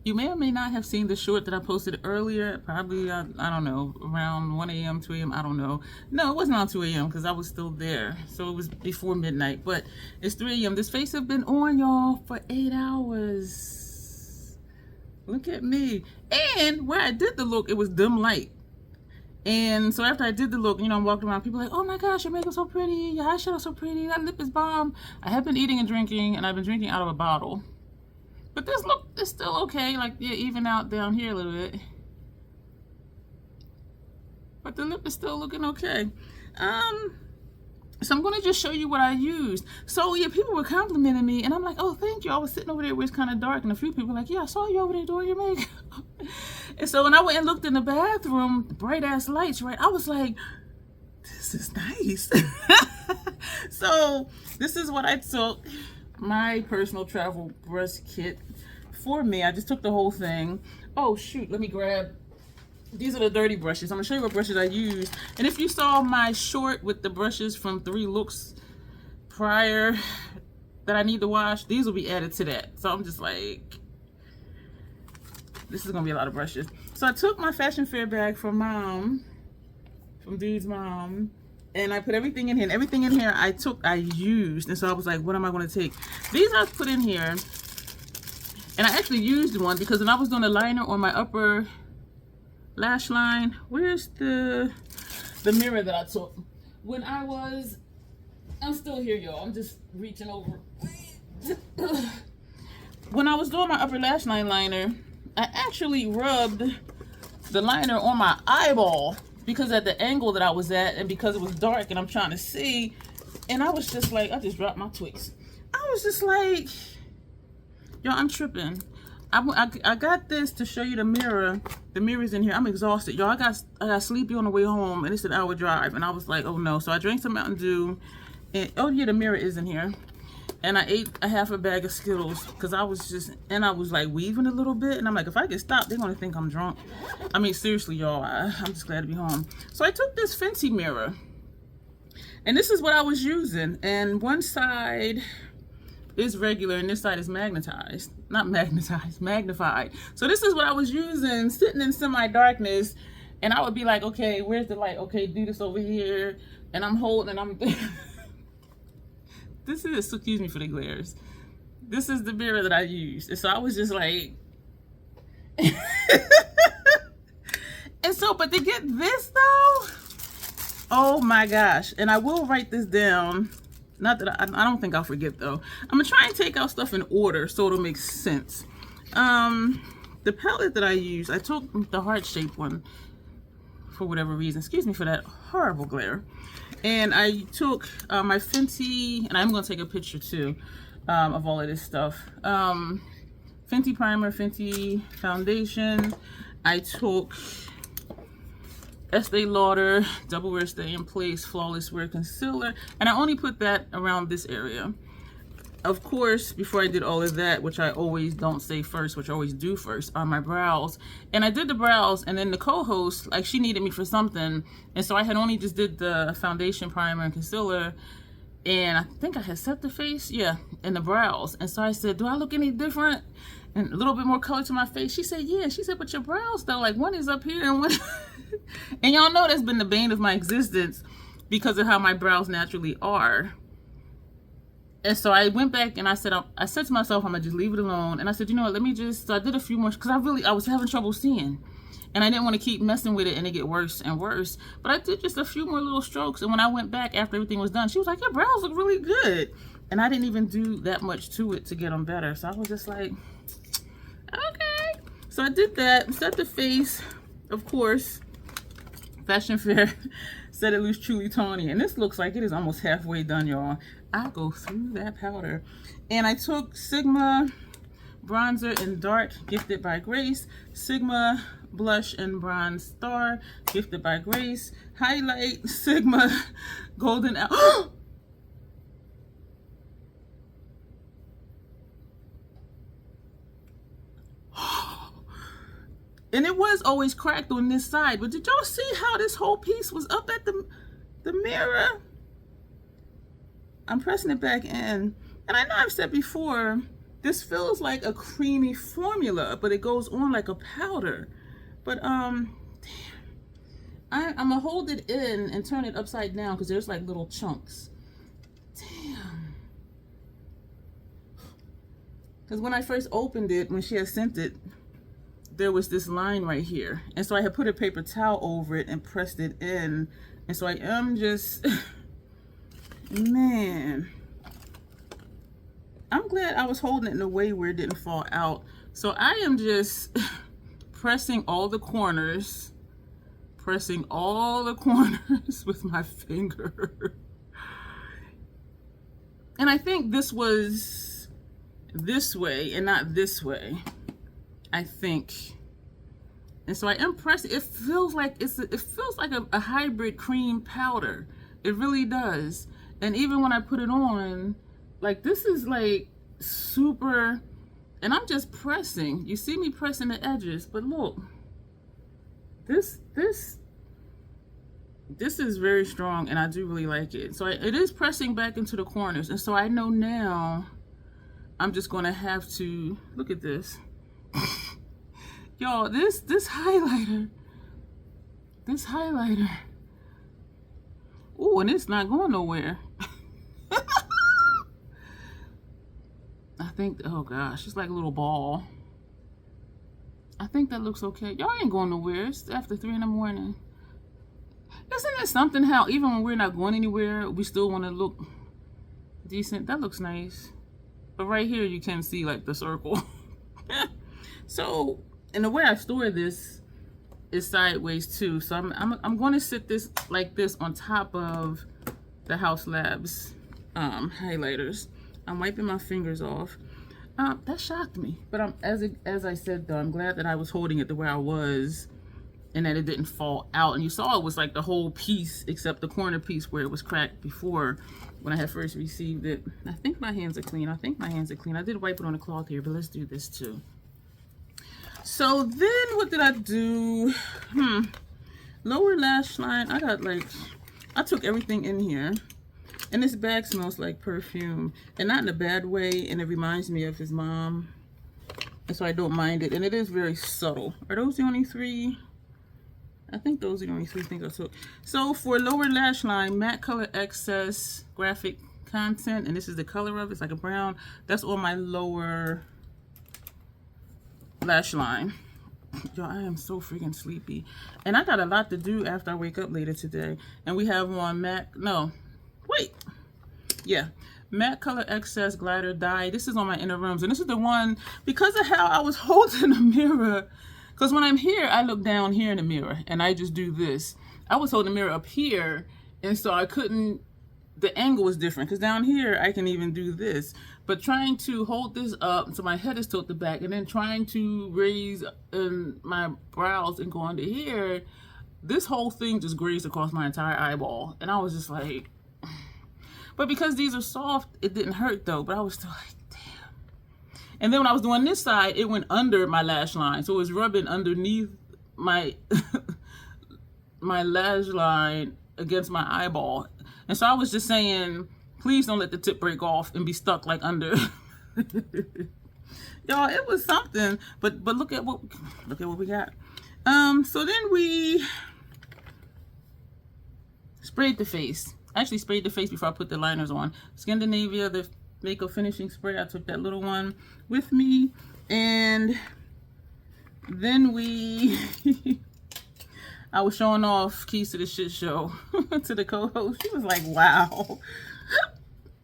You may or may not have seen the short that I posted earlier, probably, I don't know, around 1 a.m., 2 a.m., I don't know. No, it wasn't on 2 a.m. because I was still there. So it was before midnight, but it's 3 a.m. This face has been on, y'all, for 8 hours. Look at me. And where I did the look, it was dim light. And so after I did the look, you know, I'm walking around, people are like, oh my gosh, your makeup's so pretty, your eyeshadow so pretty, that lip is bomb. I have been eating and drinking, and I've been drinking out of a bottle. But this look is still okay, like, yeah, even out down here a little bit. But the lip is still looking okay. So I'm gonna just show you what I used. So yeah, people were complimenting me, and I'm like, oh, thank you. I was sitting over there where it's kind of dark, and a few people were like, yeah, I saw you over there doing your makeup. And so when I went and looked in the bathroom, bright ass lights, right? I was like, this is nice. So this is what I took. My personal travel brush kit for me. I just took the whole thing. Oh shoot, let me grab, these are the dirty brushes. I'm gonna show you what brushes I used. And if you saw my short with the brushes from 3 looks prior that I need to wash, these will be added to that. So I'm just like, this is gonna be a lot of brushes. So I took my Fashion Fair bag from mom, from Dude's mom, and I put everything in here. And everything in here I used. And so I was like, what am I going to take? These I put in here. And I actually used one because when I was doing a liner on my upper lash line, where's the mirror that I took? When I'm still here, y'all. I'm just reaching over. When I was doing my upper lash line liner, I actually rubbed the liner on my eyeball, because at the angle that I was at, and because it was dark and I'm trying to see, and I was just like, I just dropped my Twix. I was just like, yo, I'm tripping. I got this to show you the mirror. The mirror's in here. I'm exhausted, y'all. I got sleepy on the way home, and it's an hour drive, and I was like, oh no. So I drank some Mountain Dew, and oh yeah, the mirror is in here. And I ate a half a bag of Skittles because I was like weaving a little bit, and I'm like, if I get stopped, they're gonna think I'm drunk. I mean, seriously, y'all, I'm just glad to be home. So I took this Fenty mirror, and this is what I was using. And one side is regular, and this side is magnetized. Not magnetized, magnified. So this is what I was using, sitting in semi-darkness, and I would be like, okay, where's the light? Okay, do this over here, and I'm holding, and I'm. This is, excuse me for the glares. This is the mirror that I used. And so I was just like, and so, but to get this though, oh my gosh. And I will write this down. Not that I don't think I'll forget though. I'm gonna try and take out stuff in order so it'll make sense. The palette that I use, I took the heart-shaped one for whatever reason. Excuse me for that horrible glare. And I took my Fenty, and I'm going to take a picture too of all of this stuff. Fenty primer, Fenty foundation. I took Estee Lauder Double Wear Stay in Place Flawless Wear Concealer. And I only put that around this area. Of course, before I did all of that, which I always don't say first, which I always do first, are my brows. And I did the brows, and then the co-host, like, she needed me for something. And so I had only just did the foundation, primer, and concealer. And I think I had set the face, yeah, and the brows. And so I said, do I look any different? And a little bit more color to my face. She said, yeah. She said, but your brows, though, like, one is up here and one... And y'all know that's been the bane of my existence because of how my brows naturally are. And so I went back and I said to myself, I'm gonna just leave it alone. And I said, you know what, let me just, so I did a few more, because I was having trouble seeing. And I didn't want to keep messing with it and it get worse and worse. But I did just a few more little strokes. And when I went back after everything was done, she was like, your brows look really good. And I didn't even do that much to it to get them better. So I was just like, okay. So I did that, set the face, of course. Fashion Fair said it looks truly tawny, and this looks like it is almost halfway done, y'all. I'll go through that powder. And I took Sigma bronzer in dark, gifted by Grace, Sigma blush in bronze star, gifted by Grace, highlight Sigma golden and it was always cracked on this side, but did y'all see how this whole piece was up at the mirror? I'm pressing it back in, and I know I've said before This feels like a creamy formula, but it goes on like a powder. But damn, I'm gonna hold it in and turn it upside down because there's like little chunks. Damn. Because when I first opened it, when she had sent it, there was this line right here. And so I had put a paper towel over it and pressed it in. And so I am just, man. I'm glad I was holding it in a way where it didn't fall out. So I am just pressing all the corners with my finger. And I think this was this way and not this way, I think. And so I am pressing. It feels like a hybrid cream powder. It really does. And even when I put it on, like, this is like super, and I'm just pressing. You see me pressing the edges, but look, this is very strong, and I do really like it. So it is pressing back into the corners, and so I know now I'm just gonna have to look at this. Y'all, this highlighter. Ooh, and it's not going nowhere. I think, oh gosh, it's like a little ball. I think that looks okay. Y'all ain't going nowhere. It's after 3 in the morning. Isn't it something how even when we're not going anywhere, we still want to look decent? That looks nice. But right here, you can see like the circle. So, and the way I store this is sideways too. So I'm going to sit this like this on top of the Haus Labs highlighters. I'm wiping my fingers off. That shocked me. But as I said though, I'm glad that I was holding it the way I was and that it didn't fall out. And you saw it was like the whole piece except the corner piece where it was cracked before when I had first received it. I think my hands are clean. I did wipe it on a cloth here, but let's do this too. So then what did I do? Lower lash line. I took everything in here. And this bag smells like perfume. And not in a bad way. And it reminds me of his mom. And so I don't mind it. And it is very subtle. Are those the only 3? I think those are the only 3 things I took. So for lower lash line, matte color excess graphic content. And this is the color of it. It's like a brown. That's on my lower lash line. Y'all, I am so freaking sleepy. And I got a lot to do after I wake up later today. And we have on matte color excess glider dye. This is on my inner rooms, and this is the one because of how I was holding the mirror, because when I'm here I look down here in the mirror and I just do this. I was holding the mirror up here, and so I couldn't, the angle was different because down here I can even do this, but trying to hold this up so my head is tilted back and then trying to raise my brows and go under here, this whole thing just grazed across my entire eyeball. And I was just like, but because these are soft, it didn't hurt though, but I was still like, damn. And then when I was doing this side, it went under my lash line. So it was rubbing underneath my, my lash line against my eyeball. And so I was just saying, please don't let the tip break off and be stuck like under. Y'all, it was something, but look at what we got. So then we sprayed the face. I actually sprayed the face before I put the liners on. Scandinavia, the makeup finishing spray. I took that little one with me. And then I was showing off Keys to the Shit Show to the co-host. She was like, wow.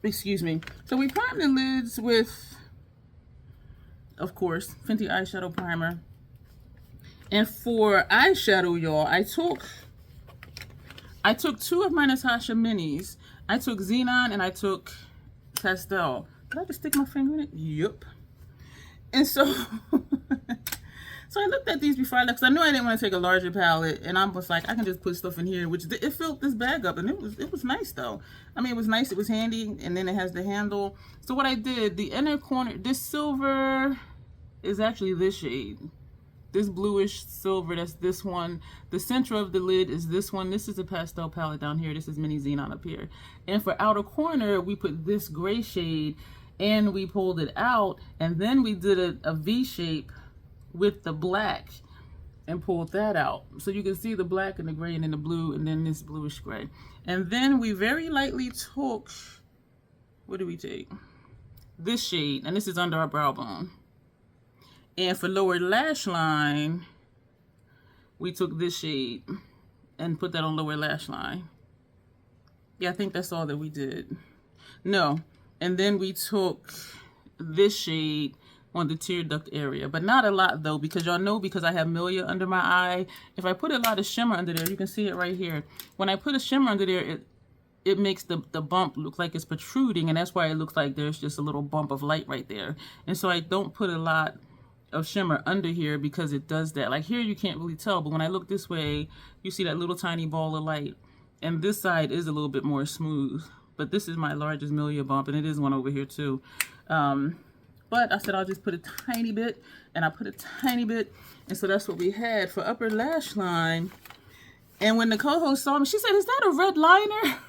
Excuse me. So we primed the lids with, of course, Fenty eyeshadow primer. And for eyeshadow, y'all, I took 2 of my Natasha minis. I took Xenon and I took Pastel. Did I just stick my finger in it? Yep. And so, so I looked at these before I left because I knew I didn't want to take a larger palette. And I was like, I can just put stuff in here, which it filled this bag up. And it was nice though. I mean, it was nice. It was handy. And then it has the handle. So what I did, the inner corner, this silver is actually this shade. This bluish silver, that's this one. The center of the lid is this one. This is a pastel palette down here. This is mini Xenon up here. And for outer corner, we put this gray shade. and we pulled it out, and then we did a V shape with the black and pulled that out. So you can see the black and the gray and then the blue and then this bluish gray. And then we very lightly took, what did we take? This shade, and this is under our brow bone. And for lower lash line, we took this shade and put that on lower lash line. Yeah, I think that's all that we did. No, and then we took this shade on the tear duct area, but not a lot though, because y'all know, because I have milia under my eye, if I put a lot of shimmer under there, you can see it right here. When I put a shimmer under there, it makes the bump look like it's protruding, and that's why it looks like there's just a little bump of light right there. And so I don't put a lot of shimmer under here because it does that. Like here you can't really tell, but when I look this way, you see that little tiny ball of light. And this side is a little bit more smooth, but this is my largest milia bump, and it is one over here too. But I said I'll just put a tiny bit, and I put a tiny bit, and so that's what we had for upper lash line. And when the co-host saw me, she said, "Is that a red liner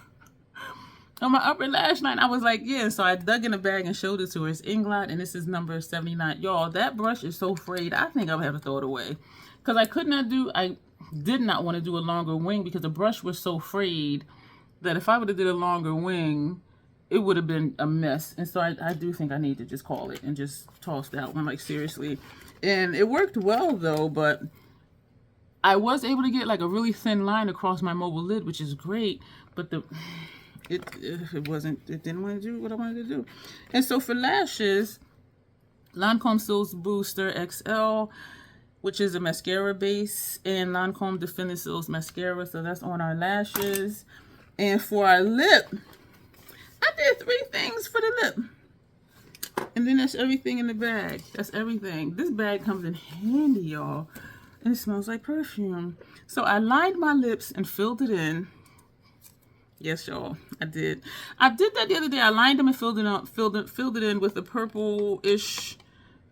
on my upper lash line?" I was like, yeah. So I dug in the bag and showed it to her. It's Inglot, and this is number 79. Y'all, that brush is so frayed, I think I would have to throw it away. Because I did not want to do a longer wing because the brush was so frayed that if I would have did a longer wing, it would have been a mess. And so I do think I need to just call it and just toss that one, like seriously. And it worked well though, but I was able to get like a really thin line across my mobile lid, which is great, but it didn't want to do what I wanted to do. And so for lashes, Lancome Silks Booster XL, which is a mascara base, and Lancome Definitive Mascara, so that's on our lashes. And for our lip, I did 3 things for the lip. And then that's everything in the bag. That's everything. This bag comes in handy, y'all. And it smells like perfume. So I lined my lips and filled it in. Yes, y'all, I did. I did that the other day. I lined them and filled it up, filled it in with a purple-ish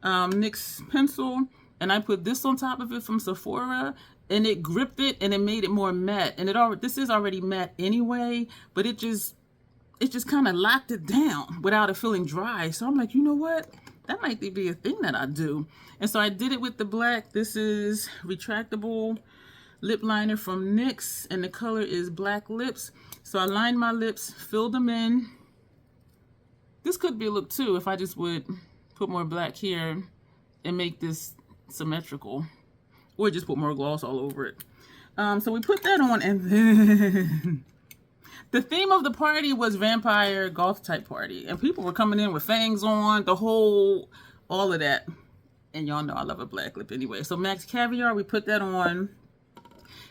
NYX pencil. And I put this on top of it from Sephora, and it gripped it and it made it more matte. And this is already matte anyway, but it just kind of locked it down without it feeling dry. So I'm like, you know what? That might be a thing that I do. And so I did it with the black. This is retractable lip liner from NYX, and the color is Black Lips. So I lined my lips, filled them in. This could be a look too if I just would put more black here and make this symmetrical, or just put more gloss all over it. So we put that on, and then the theme of the party was vampire goth type party, and people were coming in with fangs on, all of that. And y'all know I love a black lip anyway. So Max Caviar, we put that on,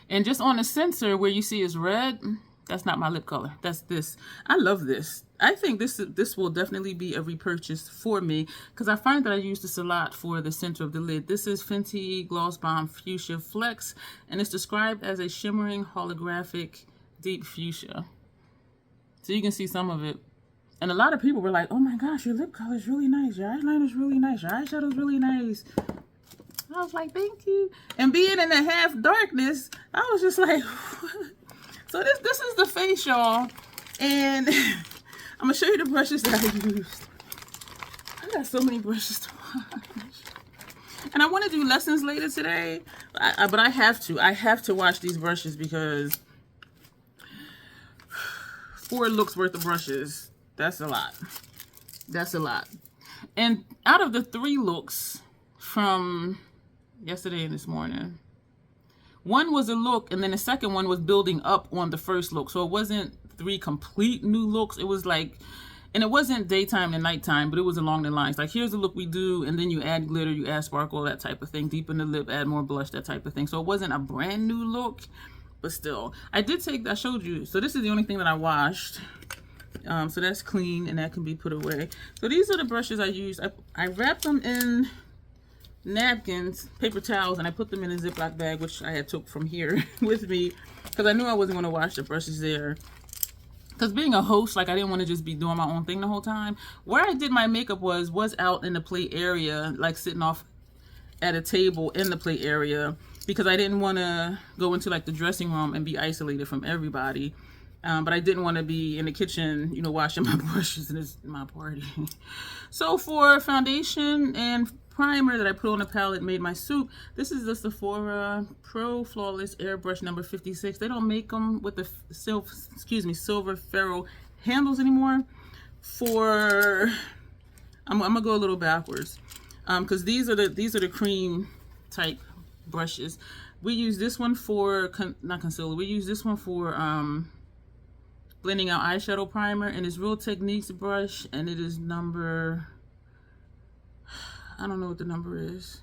and just on the sensor where you see is red, that's not my lip color. That's this. I love this. I think this will definitely be a repurchase for me, because I find that I use this a lot for the center of the lid. This is Fenty Gloss Bomb Fuchsia Flex, and it's described as a shimmering holographic deep fuchsia. So you can see some of it. And a lot of people were like, "Oh my gosh, your lip color is really nice. Your eyeliner is really nice. Your eyeshadow is really nice." I was like, "Thank you." And being in the half darkness, I was just like, what? So this is the face, y'all. And I'm going to show you the brushes that I used. I got so many brushes to wash. And I want to do lessons later today. But I have to. I have to wash these brushes because 4 looks worth of brushes. That's a lot. That's a lot. And out of the 3 looks from yesterday and this morning, one was a look, and then the second one was building up on the first look. So it wasn't 3 complete new looks. It was like, and it wasn't daytime and nighttime, but it was along the lines. Like, here's the look we do, and then you add glitter, you add sparkle, that type of thing. Deepen the lip, add more blush, that type of thing. So it wasn't a brand new look, but still. I showed you. So this is the only thing that I washed. So that's clean, and that can be put away. So these are the brushes I used. I wrapped them in napkins, paper towels, and I put them in a Ziploc bag, which I had took from here with me, because I knew I wasn't going to wash the brushes there. Because being a host, like, I didn't want to just be doing my own thing the whole time. Where I did my makeup was out in the play area, like sitting off at a table in the play area, because I didn't want to go into like the dressing room and be isolated from everybody. But I didn't want to be in the kitchen, you know, washing my brushes, and it's my party. So for foundation and primer that I put on the palette, made my soup, this is the Sephora Pro Flawless Airbrush number 56. They don't make them with the silver ferrule handles anymore. I'm gonna go a little backwards, because these are the cream type brushes. We use this one for not concealer. We use this one for blending out eyeshadow primer, and it's Real Techniques brush, and it is number, I don't know what the number is,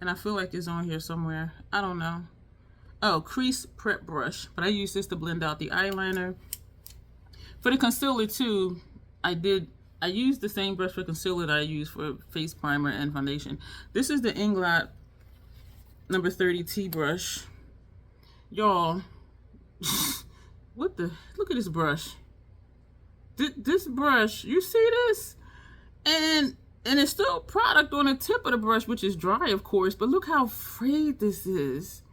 and I feel like it's on here somewhere. I don't know. Oh, crease prep brush, but I use this to blend out the eyeliner. For the concealer too, I used the same brush for concealer that I use for face primer and foundation. This is the Inglot number 30T brush. Y'all, look at this brush. This brush, you see this? And it's still product on the tip of the brush, which is dry, of course, but look how frayed this is.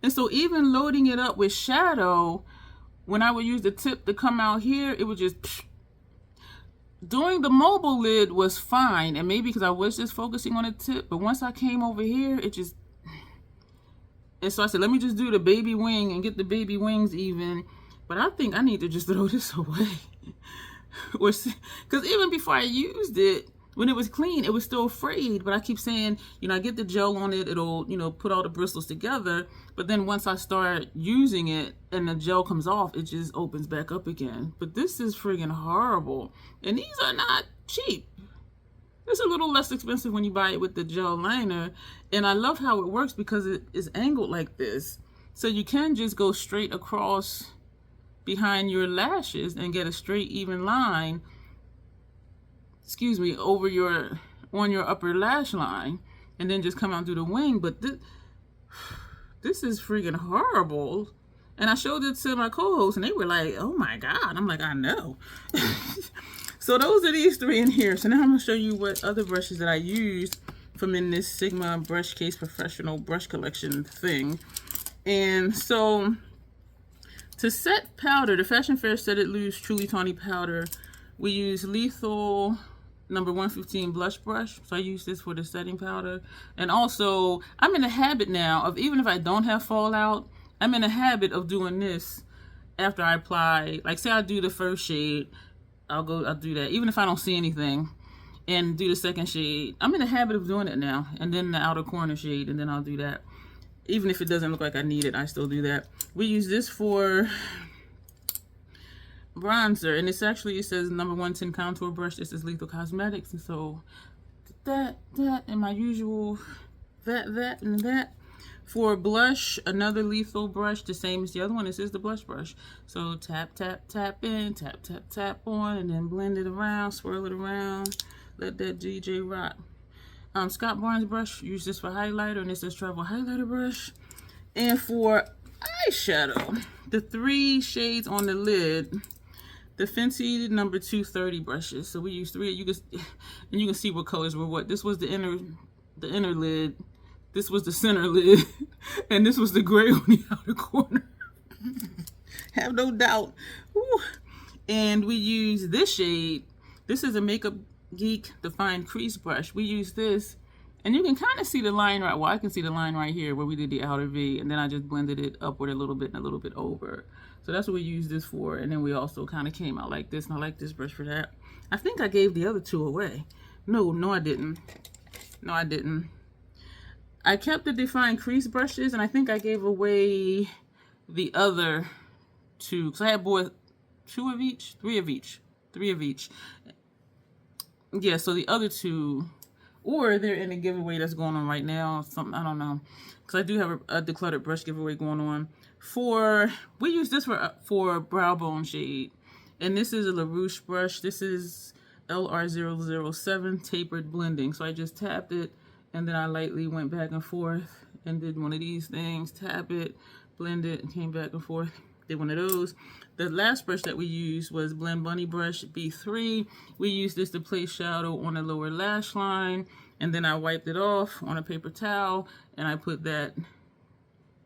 And so even loading it up with shadow, when I would use the tip to come out here, it would just psh. Doing the mobile lid was fine, and maybe because I was just focusing on the tip, but once I came over here, it just, and so I said, let me just do the baby wing and get the baby wings even. But I think I need to just throw this away. Because even before I used it, when it was clean, it was still frayed. But I keep saying, you know, I get the gel on it, it'll, you know, put all the bristles together. But then once I start using it and the gel comes off, it just opens back up again. But this is friggin' horrible. And these are not cheap. It's a little less expensive when you buy it with the gel liner. And I love how it works because it is angled like this. So you can just go straight across behind your lashes and get a straight even line, over on your upper lash line, and then just come out through the wing. But this is freaking horrible. And I showed it to my co-hosts and they were like, oh my God. I'm like, I know. So those are these three in here. So now I'm gonna show you what other brushes that I used from in this Sigma Brush Case Professional Brush Collection thing. And so to set powder, the Fashion Fair Set It Loose Truly Tawny Powder, we use Lethal number 115 blush brush. So I use this for the setting powder. And also, I'm in a habit now of, even if I don't have fallout, I'm in a habit of doing this after I apply. Like, say I do the first shade, I'll do that, even if I don't see anything, and do the second shade. I'm in a habit of doing it now. And then the outer corner shade, and then I'll do that. Even if it doesn't look like I need it, I still do that. We use this for bronzer, and it's actually, it says number 110 contour brush. This is Lethal Cosmetics, and so that and my usual that and that. For blush, another Lethal brush, the same as the other one. This is the blush brush. So tap in, tap on, and then blend it around, swirl it around, let that DJ rock. Scott Barnes brush, use this for highlighter, and this is Travel Highlighter brush. And for eyeshadow, the 3 shades on the lid, the Fenty number 230 brushes. So we use 3. You can see what colors were what. This was the inner lid. This was the center lid, and this was the gray on the outer corner. Have no doubt. Woo. And we use this shade. This is a Makeup Geek Defined Crease brush. We use this, and you can kind of see the line right, well, I can see the line right here where we did the outer V, and then I just blended it upward a little bit and a little bit over. So that's what we use this for. And then we also kind of came out like this, and I like this brush for that. I think I gave the other 2 away. No, I didn't. No, I didn't. I kept the Defined Crease brushes, and I think I gave away the other 2, because I had bought 2 of each, 3 of each. Yeah, so the other 2, or they're in a giveaway that's going on right now. Something, I don't know, because I do have a decluttered brush giveaway going on. We use this for brow bone shade, and this is a LaRouche brush. This is LR007 tapered blending. So I just tapped it, and then I lightly went back and forth and did one of these things. Tap it, blend it, and came back and forth. Did one of those. The last brush that we used was Blend Bunny brush B3. We used this to place shadow on the lower lash line, and then I wiped it off on a paper towel, and I put that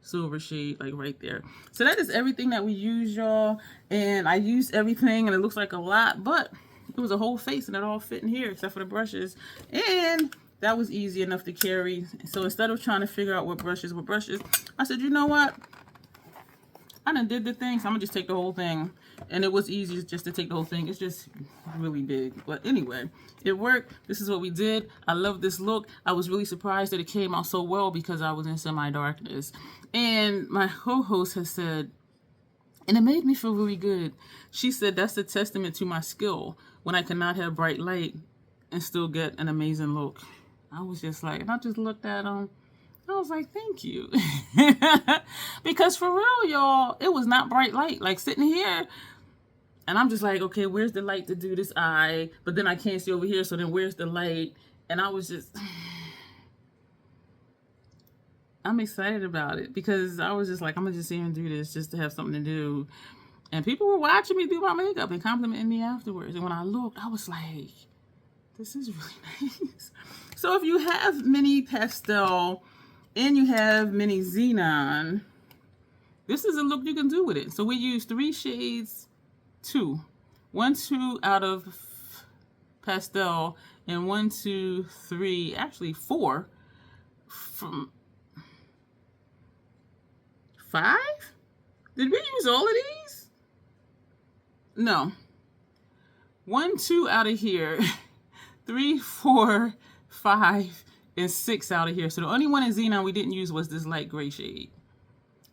silver shade, like right there. So that is everything that we use, y'all. And I used everything, and it looks like a lot, but it was a whole face, and it all fit in here except for the brushes. And that was easy enough to carry. So instead of trying to figure out what brushes, I said, you know what? I done did the thing, so I'm gonna just take the whole thing. And it was easy just to take the whole thing. It's just really big. But anyway, it worked. This is what we did. I love this look. I was really surprised that it came out so well because I was in semi-darkness. And my co-host has said, and it made me feel really good. She said that's a testament to my skill when I cannot have bright light and still get an amazing look. I was just like, and I just looked at him. I was like, thank you. Because for real, y'all, it was not bright light. Like sitting here, and I'm just like, okay, where's the light to do this eye? But then I can't see over here, so then where's the light? And I was just, I'm excited about it because I was just like, I'm going to just sit here and do this just to have something to do. And people were watching me do my makeup and complimenting me afterwards. And when I looked, I was like, this is really nice. So if you have mini Pastel and you have mini Xenon, this is a look you can do with it. So we use 3 shades, 2 out of Pastel, and 1, 2, 3, actually 4 from 5? Did we use all of these? No. 1, 2 out of here, 3, 4, 5, and 6 out of here. So the only one in Xenon we didn't use was this light gray shade.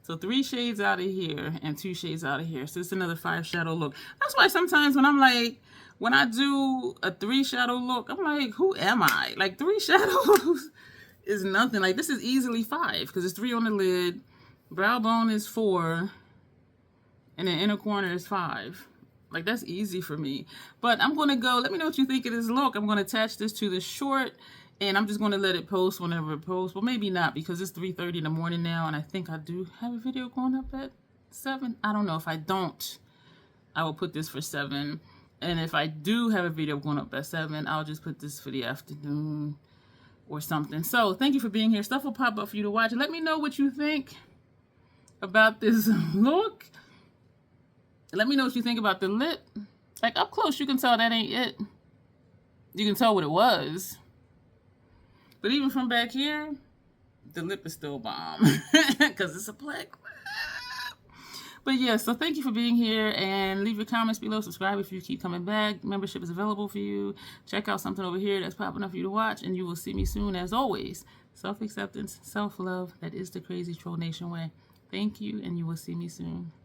So 3 shades out of here and 2 shades out of here. So it's another 5 shadow look. That's why sometimes when I'm like, when I do a 3 shadow look, I'm like, who am I? Like 3 shadows is nothing. Like this is easily 5 because it's 3 on the lid. Brow bone is 4. And the inner corner is 5. Like that's easy for me. But I'm going to go, let me know what you think of this look. I'm going to attach this to the short. And I'm just going to let it post whenever it posts. Well, maybe not because it's 3:30 in the morning now. And I think I do have a video going up at 7. I don't know. If I don't, I will put this for 7. And if I do have a video going up at 7, I'll just put this for the afternoon or something. So thank you for being here. Stuff will pop up for you to watch. Let me know what you think about this look. Let me know what you think about the lip. Like up close, you can tell that ain't it. You can tell what it was. But even from back here, the lip is still bomb because it's a black lip. But yeah, so thank you for being here and leave your comments below. Subscribe if you keep coming back. Membership is available for you. Check out something over here that's popping up for you to watch, and you will see me soon. As always, self-acceptance, self-love. That is the Crazy Troll Nation way. Thank you, and you will see me soon.